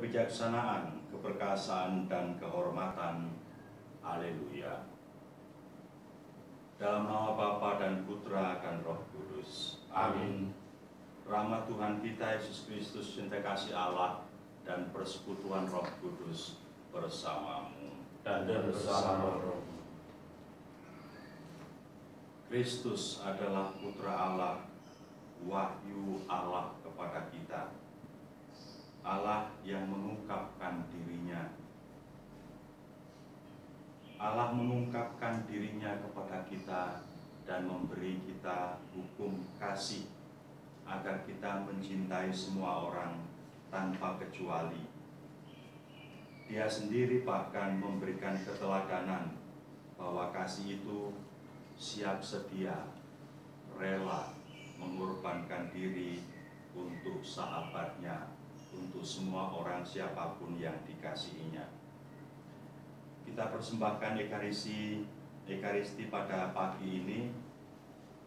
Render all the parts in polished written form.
kebijaksanaan, keperkasaan, dan kehormatan. Haleluya. Dalam nama Bapa dan Putra dan Roh Kudus. Amin. Rahmat Tuhan kita Yesus Kristus, cinta kasih Allah, dan persekutuan Roh Kudus bersamamu dan bersama roh. Kristus adalah Putra Allah, wahyu Allah kepada kita. Allah yang mengungkapkan dirinya. Allah mengungkapkan dirinya kepada kita dan memberi kita hukum kasih agar kita mencintai semua orang tanpa kecuali. Dia sendiri bahkan memberikan keteladanan bahwa kasih itu siap sedia, rela mengorbankan diri untuk sahabatnya, untuk semua orang siapapun yang dikasihinya. Kita persembahkan Ekaristi pada pagi ini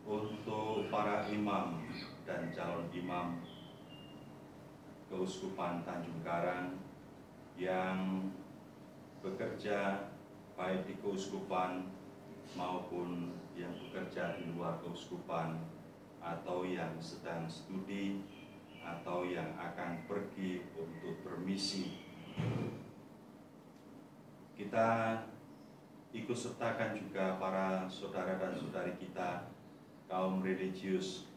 untuk para imam dan calon imam Keuskupan Tanjung Karang yang bekerja baik di keuskupan maupun yang bekerja di luar keuskupan, atau yang sedang studi atau yang akan pergi untuk bermisi. Kita ikut sertakan juga para saudara dan saudari kita, kaum religius,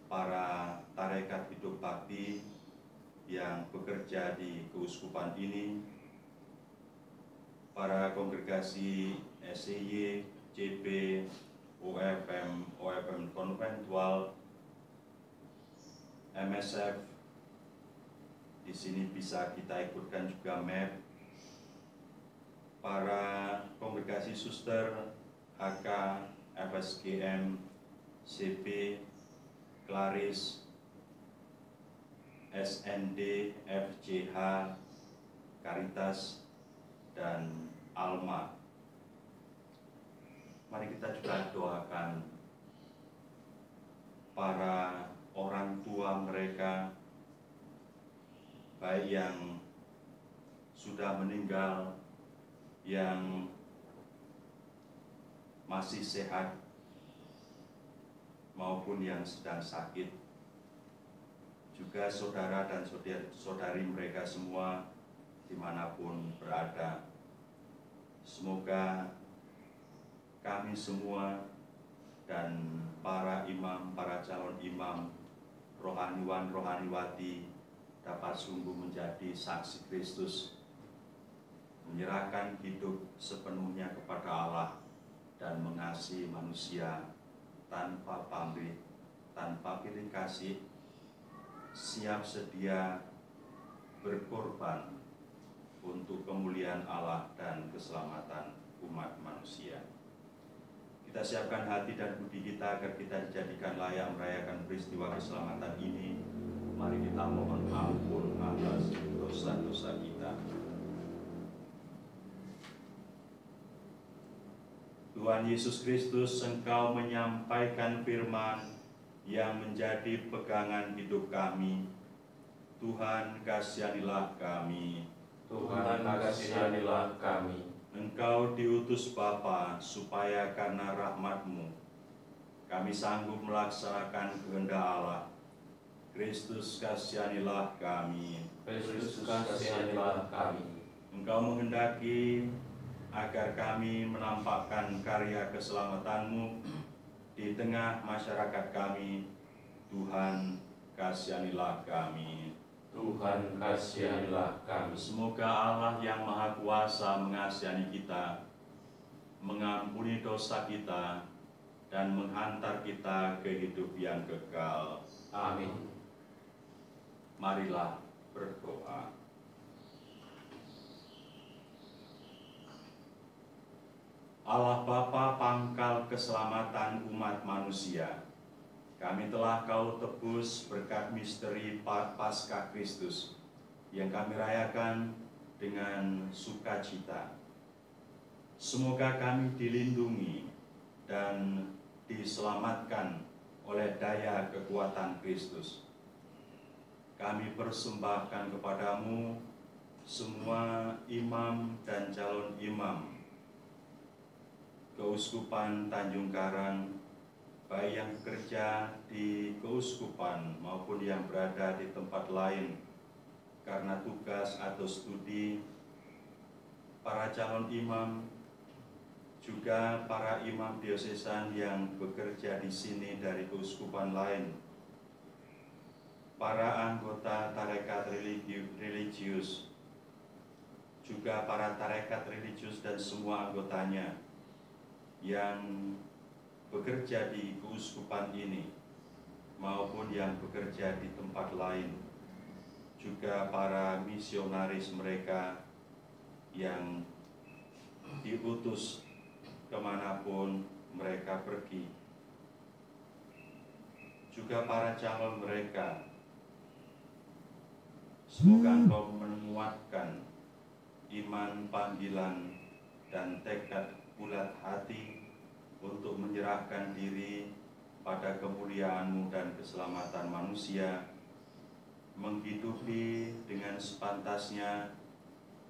para tarekat hidup bakti yang bekerja di keuskupan ini, para kongregasi SEY, JP, OFM konventual, MSF. Di sini bisa kita ikutkan juga MEP, para kongregasi suster, HK, FSGM, CP, Klaris, SND, FJH, Karitas, dan Alma. Mari kita juga doakan para orang tua mereka, baik yang sudah meninggal, yang masih sehat, maupun yang sedang sakit, juga saudara dan saudari mereka semua dimanapun berada. Semoga kami semua dan para imam, para calon imam, rohaniwan, rohaniwati dapat sungguh menjadi saksi Kristus, menyerahkan hidup sepenuhnya kepada Allah dan mengasihi manusia tanpa pamrih, tanpa pilih kasih, siap sedia berkorban untuk kemuliaan Allah dan keselamatan umat manusia. Kita siapkan hati dan budi kita agar kita dijadikan layak merayakan peristiwa keselamatan ini. Mari kita mohon ampun atas dosa-dosa kita. Tuhan Yesus Kristus, Engkau menyampaikan firman yang menjadi pegangan hidup kami. Tuhan, kasihanilah kami. Tuhan, kasihanilah kami. Engkau diutus Bapa supaya karena rahmat-Mu kami sanggup melaksanakan kehendak Allah. Kristus, kasihanilah kami. Kristus, kasihanilah kami. Engkau menghendaki agar kami menampakkan karya keselamatan-Mu di tengah masyarakat kami. Tuhan, kasihanilah kami. Tuhan, kasihanilah kami. Semoga Allah yang Maha Kuasa mengasihani kita, mengampuni dosa kita, dan menghantar kita ke hidup yang kekal. Amin. Marilah berdoa. Allah Bapa, pangkal keselamatan umat manusia, kami telah Kau tebus berkat misteri Paskah Kristus yang kami rayakan dengan sukacita. Semoga kami dilindungi dan diselamatkan oleh daya kekuatan Kristus. kami persembahkan kepadamu semua imam dan calon imam Keuskupan Tanjung Karang, baik yang bekerja di keuskupan maupun yang berada di tempat lain karena tugas atau studi, para calon imam, juga para imam diosesan yang bekerja di sini dari keuskupan lain, para anggota tarekat religius, juga para tarekat religius dan semua anggotanya yang bekerja di keuskupan ini maupun yang bekerja di tempat lain, juga para misionaris mereka yang diutus kemanapun mereka pergi, juga para calon mereka. Semoga Engkau menguatkan iman, panggilan, dan tekad bulat hati untuk menyerahkan diri pada kemuliaan-Mu dan keselamatan manusia, menghidupi dengan sepantasnya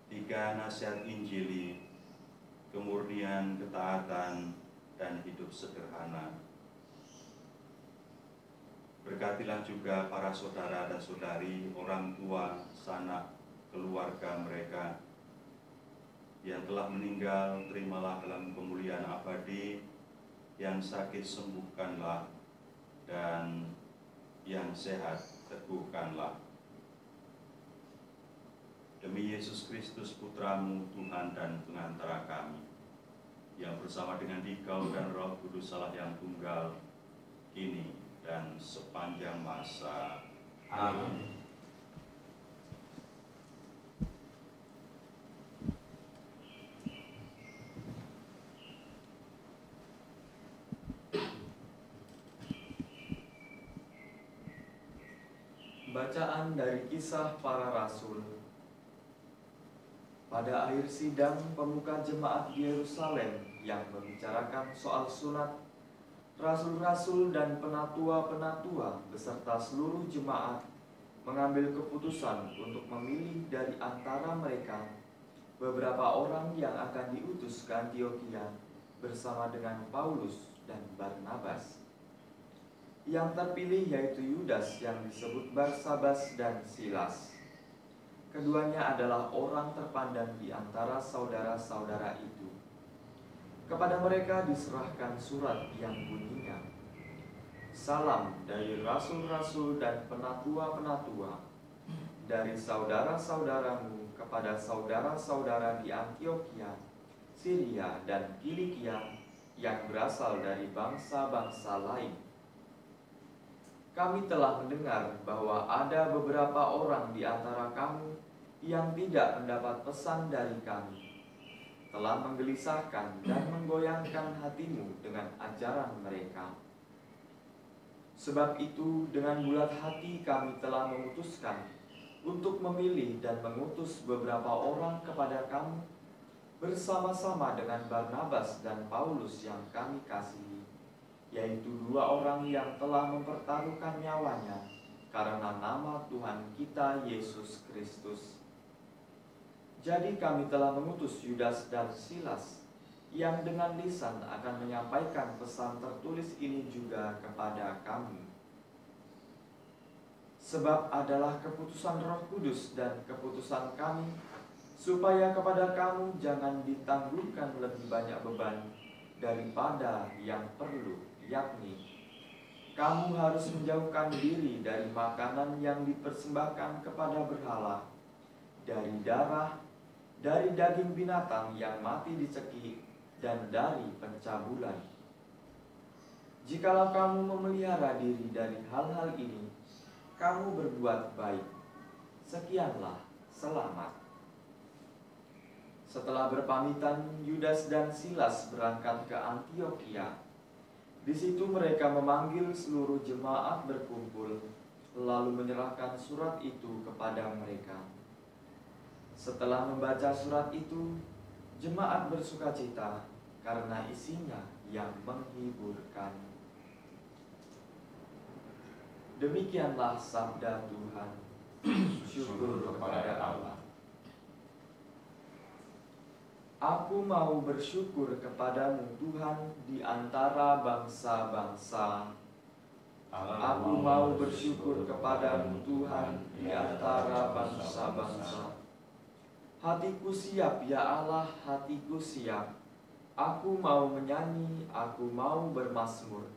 3 nasihat Injili, kemurnian, ketaatan, dan hidup sederhana. Berkatilah juga para saudara dan saudari, orang tua, sanak, keluarga mereka yang telah meninggal, terimalah dalam kemuliaan abadi. Yang sakit sembuhkanlah, dan yang sehat teguhkanlah. Demi Yesus Kristus Putra-Mu, Tuhan dan pengantara kami, yang bersama dengan Dikau dan Roh Kudus Allah yang tunggal, kini dan sepanjang masa. Amin. Bacaan dari Kisah Para Rasul. Pada akhir sidang pemuka jemaat di Yerusalem yang membicarakan soal sunat, rasul-rasul dan penatua-penatua beserta seluruh jemaat mengambil keputusan untuk memilih dari antara mereka beberapa orang yang akan diutus ke Antiokhia bersama dengan Paulus dan Barnabas. Yang terpilih yaitu Yudas yang disebut Barsabas dan Silas. Keduanya adalah orang terpandang di antara saudara-saudara itu. Kepada mereka diserahkan surat yang bunyinya, "Salam dari rasul-rasul dan penatua-penatua, dari saudara-saudaramu kepada saudara-saudara di Antiokhia, Syria dan Kilikia yang berasal dari bangsa-bangsa lain. Kami telah mendengar bahwa ada beberapa orang di antara kamu yang tidak mendapat pesan dari kami, telah menggelisahkan dan menggoyangkan hatimu dengan ajaran mereka. Sebab itu dengan bulat hati kami telah memutuskan untuk memilih dan mengutus beberapa orang kepada kamu bersama-sama dengan Barnabas dan Paulus yang kami kasihi, yaitu 2 orang yang telah mempertaruhkan nyawanya karena nama Tuhan kita Yesus Kristus. Jadi kami telah mengutus Yudas dan Silas, yang dengan lisan akan menyampaikan pesan tertulis ini juga kepada kamu. Sebab adalah keputusan Roh Kudus dan keputusan kami, supaya kepada kamu jangan ditangguhkan lebih banyak beban daripada yang perlu, yakni kamu harus menjauhkan diri dari makanan yang dipersembahkan kepada berhala, dari darah, dari daging binatang yang mati dicekik, dan dari pencabulan. Jikalau kamu memelihara diri dari hal-hal ini, kamu berbuat baik. Sekianlah, selamat." Setelah berpamitan, Yudas dan Silas berangkat ke Antiokhia. Di situ mereka memanggil seluruh jemaat berkumpul, lalu menyerahkan surat itu kepada mereka. Setelah membaca surat itu, jemaat bersukacita karena isinya yang menghiburkan. Demikianlah sabda Tuhan. bersyukur kepada Allah. Aku mau bersyukur kepadamu Tuhan di antara bangsa-bangsa. Aku mau bersyukur kepadamu Tuhan di antara bangsa-bangsa. Hatiku siap ya Allah, hatiku siap. Aku mau menyanyi, aku mau bermazmur.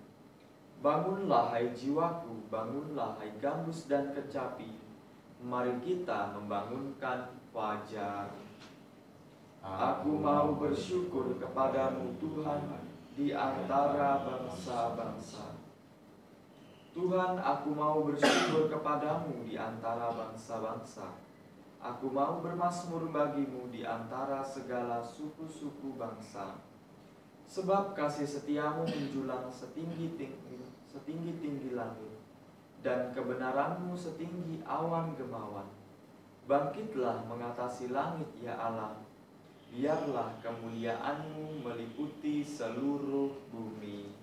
Bangunlah hai jiwaku, bangunlah hai gambus dan kecapi. Mari kita membangunkan fajar. Aku mau bersyukur kepadamu Tuhan di antara bangsa-bangsa. Tuhan, aku mau bersyukur kepadamu di antara bangsa-bangsa. Aku mau bermazmur bagimu di antara segala suku-suku bangsa. Sebab kasih setiamu menjulang setinggi-tinggi langit, dan kebenaranmu setinggi awan gemawan. Bangkitlah mengatasi langit ya Allah, biarlah kemuliaanmu meliputi seluruh bumi.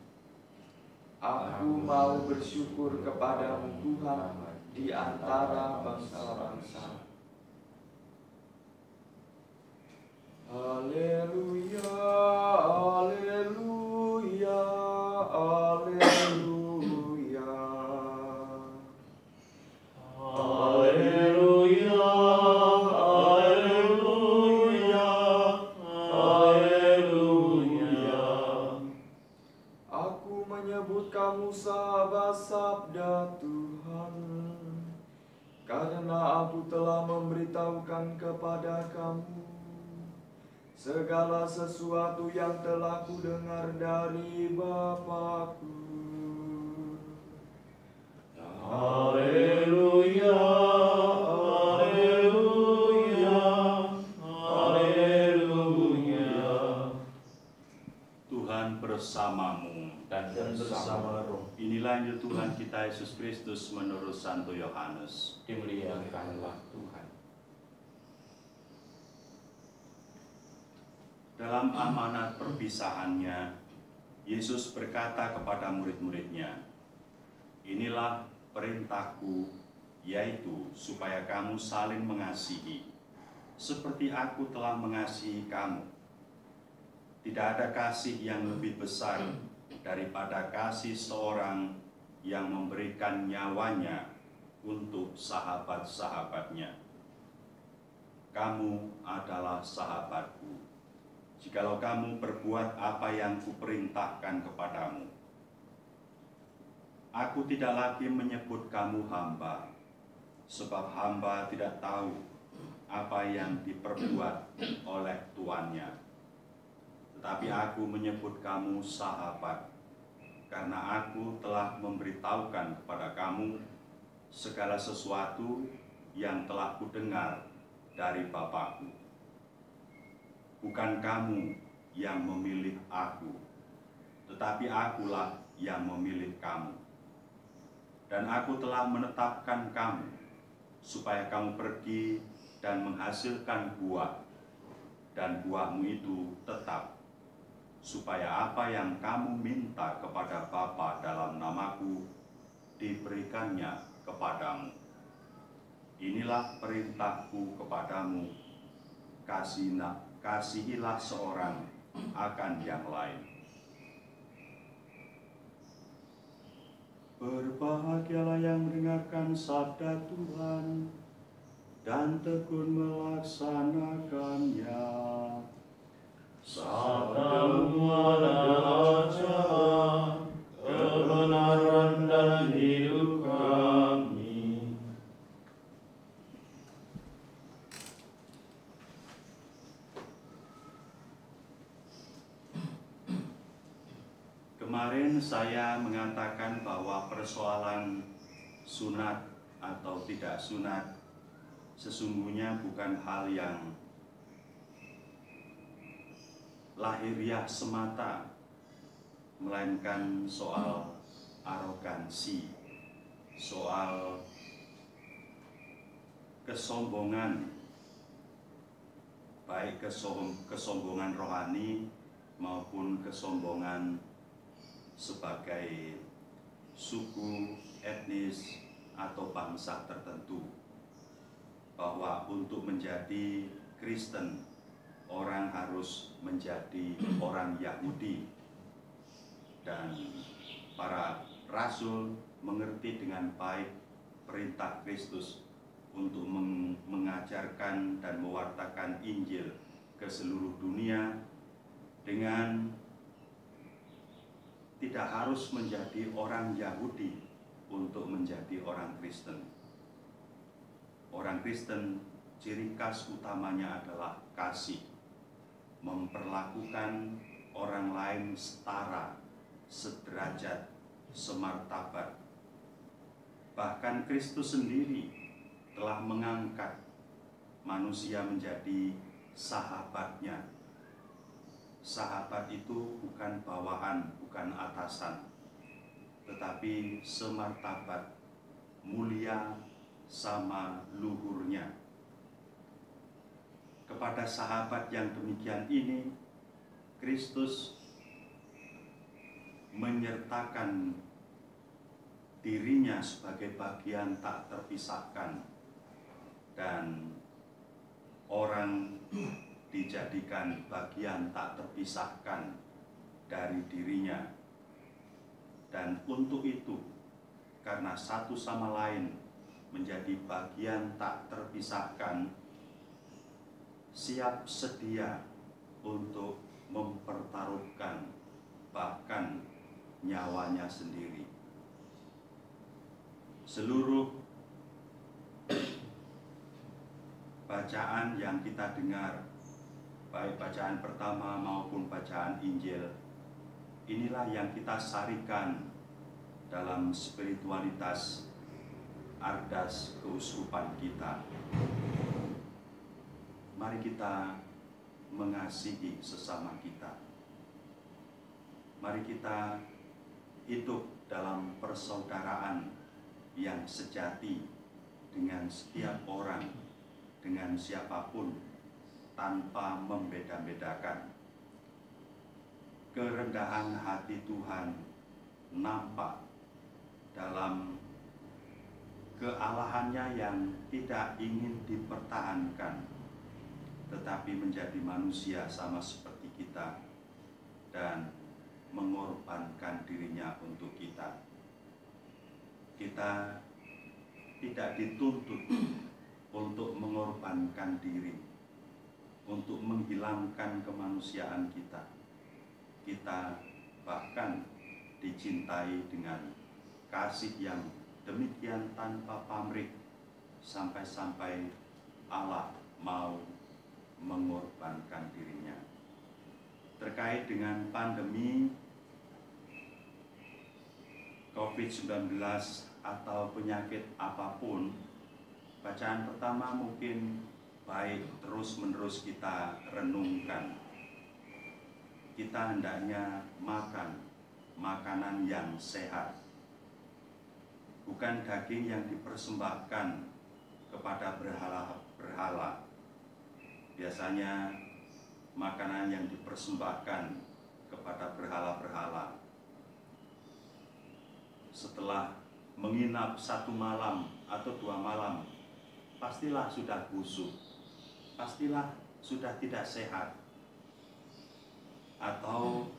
Aku mau bersyukur kepadamu Tuhan di antara bangsa-bangsa. Haleluya, haleluya, haleluya. Haleluya, haleluya, haleluya. Aku menyebut kamu sahabat sabda Tuhan, karena aku telah memberitahukan kepada kamu segala sesuatu yang telah kudengar dari Bapa-Ku. Haleluya, haleluya, haleluya. Tuhan bersamamu Dan bersama roh Inilah Injil Tuhan kita Yesus Kristus menurut Santo Yohanes. dimuliakanlah Tuhan. Dalam amanat perpisahannya, Yesus berkata kepada murid-muridnya, "Inilah perintahku, yaitu supaya kamu saling mengasihi, seperti aku telah mengasihi kamu. Tidak ada kasih yang lebih besar daripada kasih seorang yang memberikan nyawanya untuk sahabat-sahabatnya. Kamu adalah sahabatku, jikalau kamu berbuat apa yang kuperintahkan kepadamu. Aku tidak lagi menyebut kamu hamba, sebab hamba tidak tahu apa yang diperbuat oleh tuannya. Tetapi aku menyebut kamu sahabat, karena aku telah memberitahukan kepada kamu segala sesuatu yang telah kudengar dari Bapa-Ku. Bukan kamu yang memilih aku, tetapi akulah yang memilih kamu. Dan aku telah menetapkan kamu, supaya kamu pergi dan menghasilkan buah, dan buahmu itu tetap, supaya apa yang kamu minta kepada Bapa dalam namaku, diberikannya kepadamu. Inilah perintahku kepadamu, kasihilah seorang akan yang lain." Berbahagialah yang mendengarkan sabda Tuhan dan tekun melaksanakannya. Sabdamu adalah jalan, kebenaran dan hidup kami. Kemarin saya mengatakan bahwa persoalan sunat atau tidak sunat sesungguhnya bukan hal yang lahiriah semata, melainkan soal arogansi, soal kesombongan, baik kesombongan rohani maupun kesombongan sebagai suku, etnis, atau bangsa tertentu. bahwa untuk menjadi Kristen, orang harus menjadi orang Yahudi. Dan para rasul mengerti dengan baik perintah Kristus untuk mengajarkan dan mewartakan Injil ke seluruh dunia dengan tidak harus menjadi orang Yahudi untuk menjadi orang Kristen. Orang Kristen, ciri khas utamanya adalah kasih, memperlakukan orang lain setara, sederajat, semartabat. Bahkan Kristus sendiri telah mengangkat manusia menjadi sahabatnya. Sahabat itu bukan bawahan, bukan atasan, tetapi semartabat, mulia sama luhurnya. Kepada sahabat yang demikian ini, Kristus menyertakan dirinya sebagai bagian tak terpisahkan, dan orang dijadikan bagian tak terpisahkan dari dirinya. Dan untuk itu, karena satu sama lain menjadi bagian tak terpisahkan, siap sedia untuk mempertaruhkan bahkan nyawanya sendiri. Seluruh bacaan yang kita dengar, baik bacaan pertama maupun bacaan Injil, inilah yang kita sarikan dalam spiritualitas ardas keuskupan kita. Mari kita mengasihi sesama kita. Mari kita hidup dalam persaudaraan yang sejati dengan setiap orang, dengan siapapun, tanpa membeda-bedakan. Kerendahan hati Tuhan nampak dalam kealahannya yang tidak ingin dipertahankan, tetapi menjadi manusia sama seperti kita dan mengorbankan dirinya untuk kita. Kita tidak dituntut untuk mengorbankan diri, untuk menghilangkan kemanusiaan kita. Kita bahkan dicintai dengan kasih yang demikian tanpa pamrih, sampai-sampai Allah mau mengorbankan dirinya. Terkait dengan pandemi COVID-19 atau penyakit apapun, bacaan pertama mungkin baik terus-menerus kita renungkan. Kita hendaknya makan makanan yang sehat, bukan daging yang dipersembahkan kepada berhala-berhala. Biasanya makanan yang dipersembahkan kepada berhala-berhala, setelah menginap 1 malam atau 2 malam, pastilah sudah busuk, pastilah sudah tidak sehat. Atau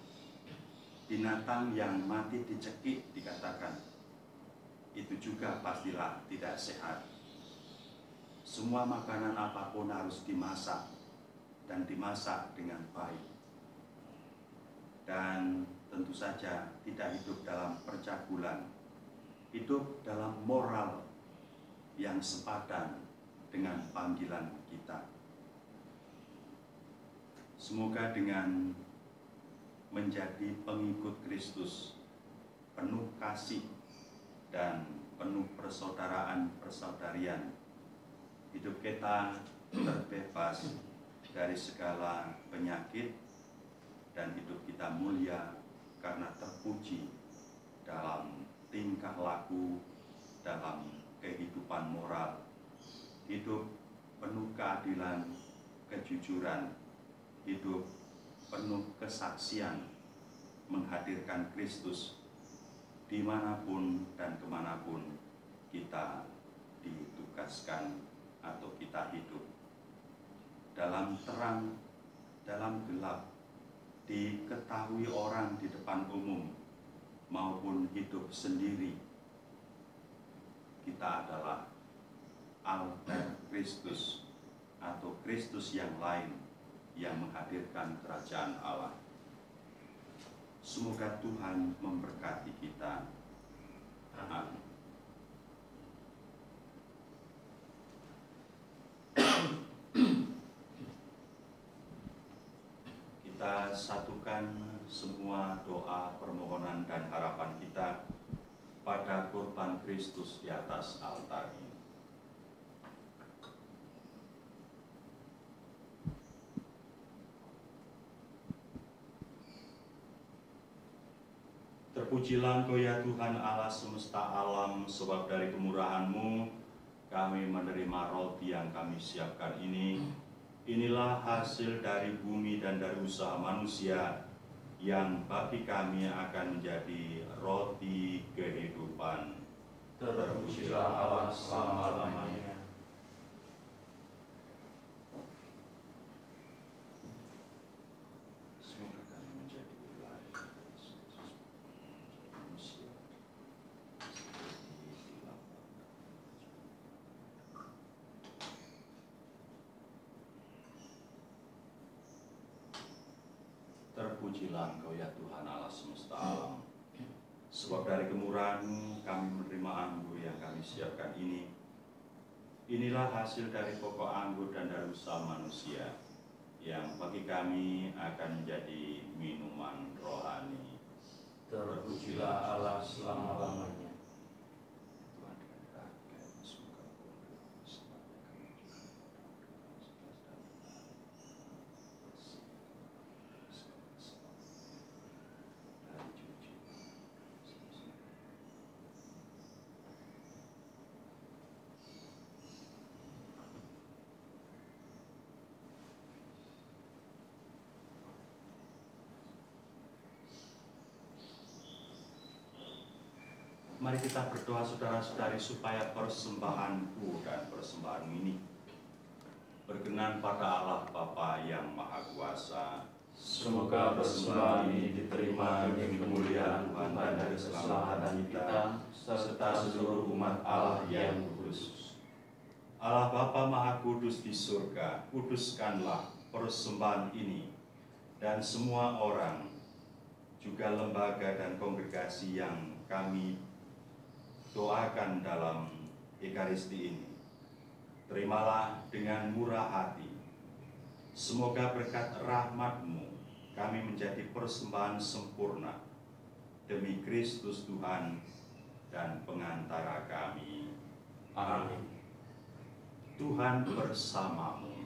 binatang yang mati dicekik dikatakan, itu juga pastilah tidak sehat. Semua makanan apapun harus dimasak, dan dimasak dengan baik. Dan tentu saja tidak hidup dalam percabulan, hidup dalam moral yang sepadan dengan panggilan kita. Semoga dengan menjadi pengikut Kristus, penuh kasih dan penuh persaudaraan-persaudarian, hidup kita terbebas dari segala penyakit, dan hidup kita mulia karena terpuji dalam tingkah laku, dalam kehidupan moral, hidup penuh keadilan, kejujuran, hidup penuh kesaksian, menghadirkan Kristus dimanapun dan kemanapun kita ditugaskan. atau kita hidup dalam terang, dalam gelap, diketahui orang di depan umum maupun hidup sendiri, kita adalah alter Kristus atau Kristus yang lain yang menghadirkan kerajaan Allah. Semoga Tuhan memberkati kita. Amin. Kita satukan semua doa, permohonan, dan harapan kita pada kurban Kristus di atas altar ini. Terpujilah Engkau ya Tuhan Allah semesta alam, sebab dari kemurahan-Mu kami menerima roti yang kami siapkan ini. Inilah hasil dari bumi dan dari usaha manusia yang bagi kami akan menjadi roti kehidupan. Terpujilah Allah selama-lamanya. Semoga kami menjadi wilayah manusia seperti di lapang. Terpujilah Engkau ya Tuhan Allah semesta alam, sebab dari kemurahan-Mu kami menerima anggur yang kami siapkan ini. Inilah hasil dari pokok anggur dan dari usaha manusia yang bagi kami akan menjadi minuman rohani. Terpujilah Allah selama-lamanya. Tuhan dengan rakyat, semoga mari kita berdoa saudara-saudari supaya persembahanku dan persembahanmu ini berkenan pada Allah Bapa yang Maha Kuasa. Semoga persembahan ini diterima demi kemuliaan Tuhan dan dari keselamatan kita serta seluruh umat Allah yang kudus. Allah Bapa Maha Kudus di surga, kuduskanlah persembahan ini dan semua orang, juga lembaga dan kongregasi yang kami doakan dalam Ekaristi ini. Terimalah dengan murah hati. Semoga berkat rahmat-Mu kami menjadi persembahan sempurna demi Kristus Tuhan dan pengantara kami. Amin. Tuhan bersamamu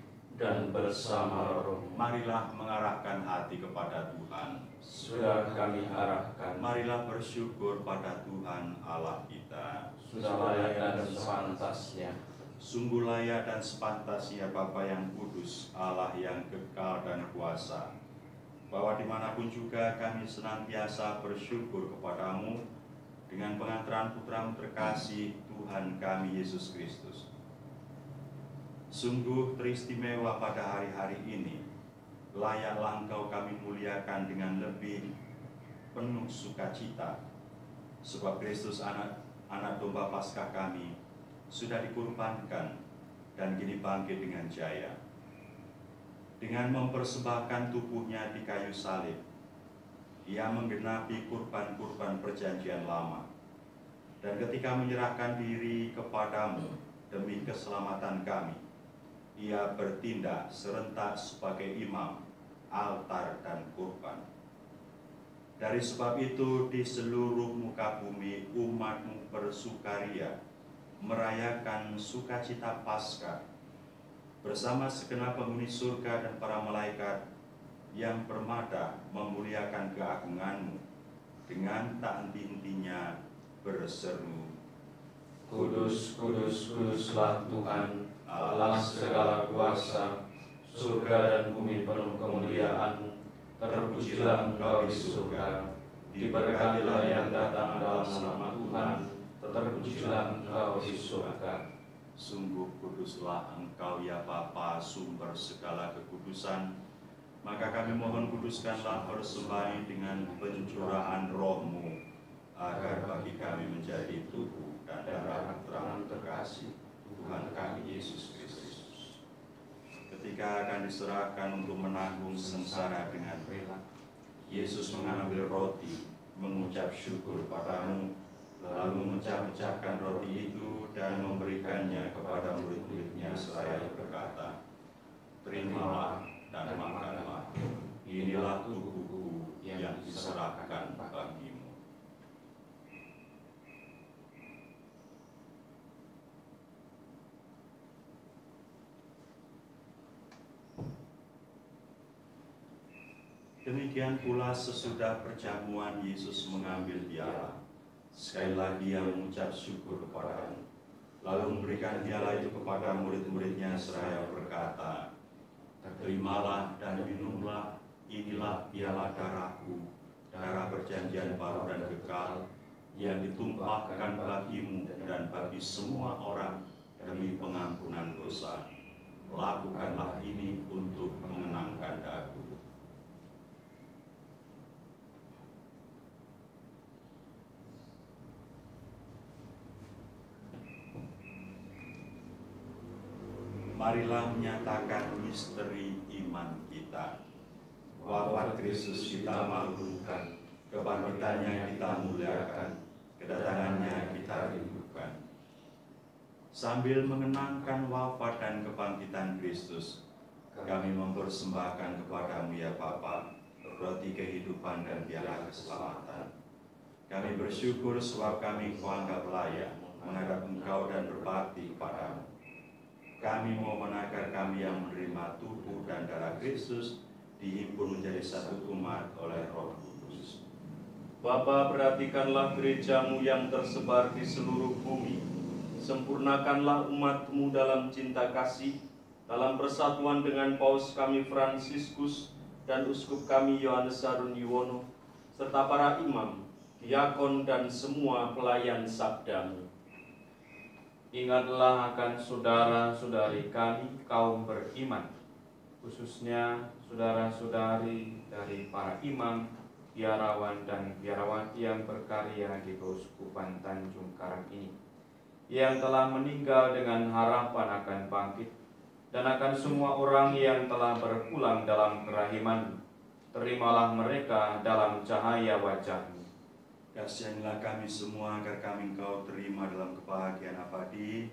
Dan bersama roh, marilah mengarahkan hati kepada Tuhan. sudah kami arahkan, Marilah bersyukur pada Tuhan Allah kita. sudah layak dan sepantasnya. Sungguh layak dan sepantasnya Bapa yang kudus, Allah yang kekal dan kuasa, bahwa dimanapun juga kami senantiasa bersyukur kepadamu dengan pengantaran Putra-Mu terkasih Tuhan kami Yesus Kristus. Sungguh teristimewa pada hari-hari ini, layaklah Engkau kami muliakan dengan lebih penuh sukacita, sebab Kristus anak domba Paskah kami sudah dikurbankan dan kini bangkit dengan jaya. Dengan mempersembahkan tubuhnya di kayu salib, Ia menggenapi kurban-kurban perjanjian lama, dan ketika menyerahkan diri kepadamu demi keselamatan kami, Ia bertindak serentak sebagai imam, altar, dan kurban. Dari sebab itu, di seluruh muka bumi umat-Mu bersukaria, merayakan sukacita Paskah, bersama segenap penghuni surga dan para malaikat yang bermata memuliakan keagungan-Mu, dengan tak henti-hentinya berseru, Kudus, kudus, kuduslah Tuhan, Allah segala kuasa, surga dan bumi penuh kemuliaan. Terpujilah Engkau di surga, diberkatilah yang datang dalam nama Tuhan. Terpujilah Engkau di surga. Sungguh kuduslah Engkau ya Bapa, sumber segala kekudusan. Maka kami mohon kuduskanlah persembahan dengan pencurahan Roh-Mu, agar bagi kami menjadi tubuh dan darah Putra terkasih, Tuhan kami Yesus Kristus. Ketika akan diserahkan untuk menanggung sengsara dengan rela, Yesus mengambil roti, mengucap syukur padamu, lalu memecah-mecahkan roti itu dan memberikannya kepada murid-muridnya seraya berkata, "Terimalah dan makanlah, inilah tubuhku yang diserahkan bagimu." Demikian pula sesudah perjamuan Yesus mengambil piala. Sekali lagi ia mengucap syukur kepada-Mu, lalu memberikan piala itu kepada murid-muridnya seraya berkata, "Terimalah dan minumlah, inilah piala darahku, darah perjanjian baru dan kekal, yang ditumpahkan bagimu dan bagi semua orang demi pengampunan dosa. Lakukanlah ini untuk mengenangkan Aku." Marilah menyatakan misteri iman kita. Wafat Kristus kita maklumkan, kebangkitannya kita muliakan, kedatangannya kita rindukan. Sambil mengenangkan wafat dan kebangkitan Kristus, kami mempersembahkan kepada-Mu ya Bapa, roti kehidupan dan piala keselamatan. Kami bersyukur sebab kami Kau anggap layak menghadap Engkau dan berbakti kepada-Mu. Kami mohon agar kami yang menerima tubuh dan darah Kristus dihimpun menjadi satu umat oleh Roh Kudus. Bapa, perhatikanlah gereja-Mu yang tersebar di seluruh bumi. Sempurnakanlah umat-Mu dalam cinta kasih, dalam persatuan dengan Paus kami Fransiskus dan Uskup kami Yohanes Harun Yuwono, serta para imam, diakon dan semua pelayan sabda-Mu. Ingatlah akan saudara-saudari kami kaum beriman, khususnya saudara-saudari dari para imam, biarawan dan biarawati yang berkarya di Keuskupan Tanjung Karang ini, yang telah meninggal dengan harapan akan bangkit, dan akan semua orang yang telah berpulang dalam kerahiman. Terimalah mereka dalam cahaya wajah-Mu. Kasihanilah kami semua agar kami Engkau terima dalam kebahagiaan abadi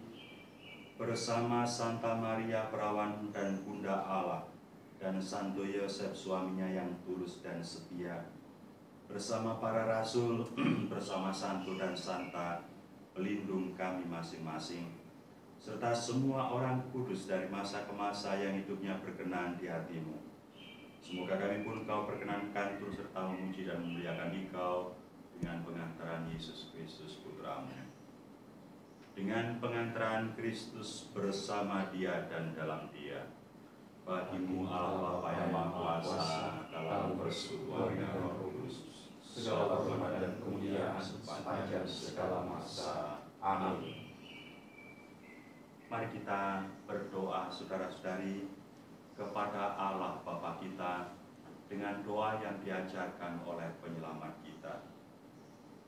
bersama Santa Maria Perawan dan Bunda Allah, dan Santo Yosef suaminya yang tulus dan setia, bersama para rasul, bersama Santo dan Santa pelindung kami masing-masing, serta semua orang kudus dari masa ke masa yang hidupnya berkenan di hati-Mu. Semoga kami pun Kau perkenankan turut serta memuji dan memuliakan Engkau dengan pengantaran Yesus Kristus Putra-Mu. Dengan pengantaran Kristus bersama Dia dan dalam Dia, bagi-Mu Allah Bapa yang Maha Kuasa dalam persekutuan dengan Roh Kudus, segala hormat dan kemuliaan sepanjang segala masa. Amin. Mari kita berdoa saudara-saudari kepada Allah Bapa kita dengan doa yang diajarkan oleh penyelamat kita.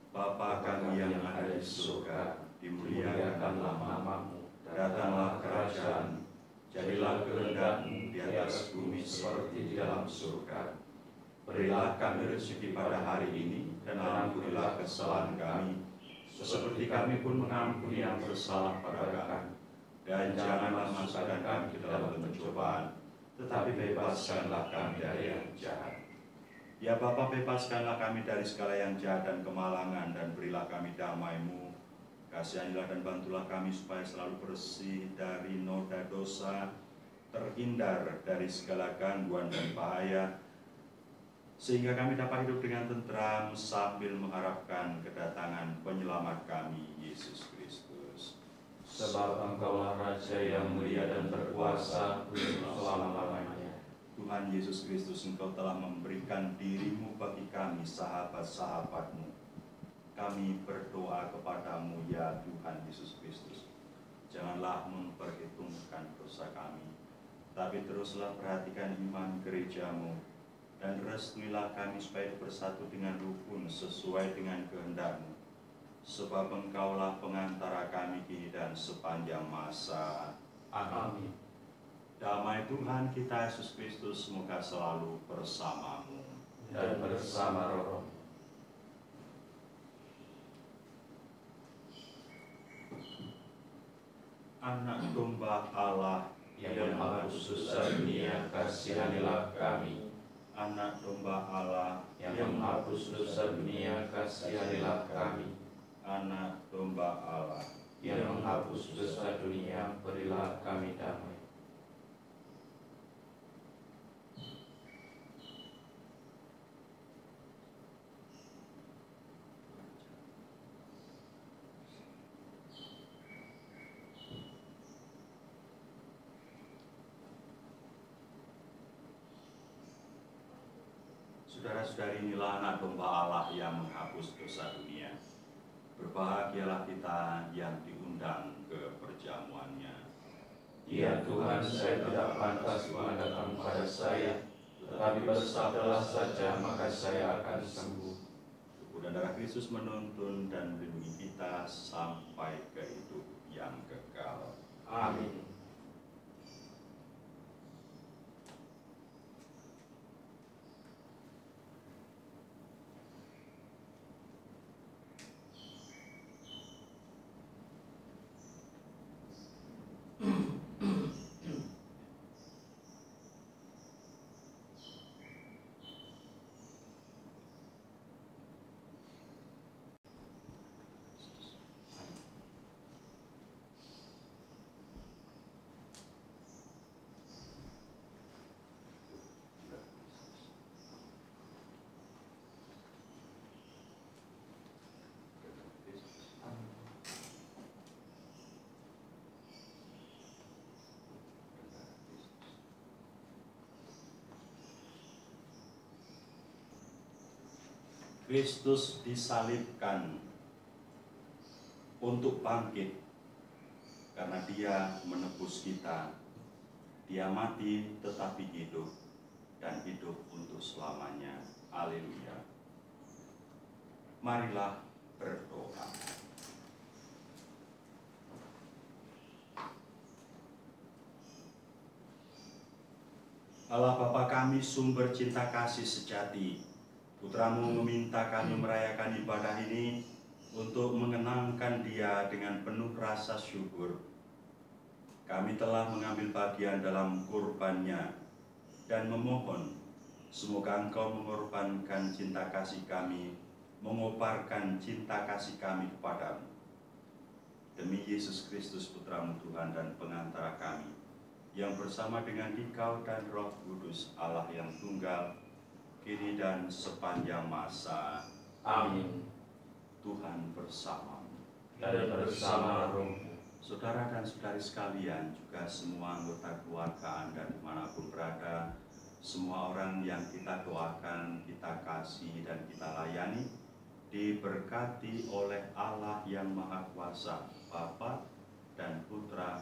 Bapa kami yang ada di surga, dimuliakanlah nama-Mu, datanglah kerajaan-Mu, jadilah kehendak-Mu di atas bumi seperti di dalam surga. Berilah kami rezeki pada hari ini, dan ampunilah kesalahan kami, seperti kami pun mengampuni yang bersalah pada kami. Dan janganlah masukkan kami ke dalam pencobaan, tetapi bebaskanlah kami dari yang jahat. Ya Bapa, bebaskanlah kami dari segala yang jahat dan kemalangan, dan berilah kami damai-Mu. Kasihanilah dan bantulah kami supaya selalu bersih dari noda dosa, terhindar dari segala gangguan dan bahaya, sehingga kami dapat hidup dengan tentram sambil mengharapkan kedatangan penyelamat kami, Yesus Kristus. Sebab Engkaulah Raja yang mulia dan berkuasa selama-lamanya. Tuhan Yesus Kristus, Engkau telah memberikan diri-Mu bagi kami, sahabat-sahabat-Mu. Kami berdoa kepada-Mu ya Tuhan Yesus Kristus. Janganlah memperhitungkan dosa kami, tapi teruslah perhatikan iman gerejamu, dan restuilah kami supaya bersatu dengan rukun sesuai dengan kehendak-Mu. Sebab Engkaulah pengantara kami kini dan sepanjang masa. Amin. Damai Tuhan kita Yesus Kristus semoga selalu bersamamu. Dan bersama roh. Anak domba Allah Yang menghapus dosa dunia, kasihanilah kami. Anak domba Allah Yang menghapus dosa dunia, kasihanilah kami. Anak domba Allah Yang menghapus dosa dunia, berilah kami damai. Saudara-saudari, inilah anak domba Allah yang menghapus dosa dunia. Berbahagialah kita yang diundang ke perjamuannya. Ya Tuhan, saya tidak pantas Tuhan datang pada saya, tetapi bersabdalah saja, maka saya akan sembuh. Tubuh dan darah Kristus menuntun dan melindungi kita sampai ke hidup yang kekal. Amin. Kristus disalibkan untuk bangkit karena Dia menebus kita. Dia mati tetapi hidup dan hidup untuk selamanya. Haleluya. Marilah berdoa. Allah Bapa kami, sumber cinta kasih sejati, Putramu meminta kami merayakan ibadah ini untuk mengenangkan Dia dengan penuh rasa syukur. Kami telah mengambil bagian dalam kurbannya dan memohon semoga Engkau mengorbankan cinta kasih kami, mengobarkan cinta kasih kami kepadamu. Demi Yesus Kristus Putramu Tuhan dan pengantara kami, yang bersama dengan Dikau dan Roh Kudus Allah yang tunggal, kini dan sepanjang masa. Amin. Tuhan bersamamu. Dan bersama rohmu. Saudara dan saudari sekalian, juga semua anggota keluarga Anda dimanapun berada, semua orang yang kita doakan, kita kasih dan kita layani, diberkati oleh Allah yang Maha Kuasa, Bapa dan Putra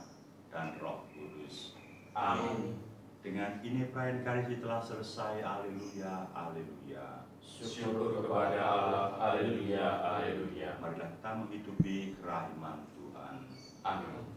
dan Roh Kudus. Amin. Dengan ini perayaan Ekaristi telah selesai. Haleluya, haleluya. Syukur kepada Allah. Haleluya, haleluya. Marilah kita menghidupi kerahiman Tuhan. Amin.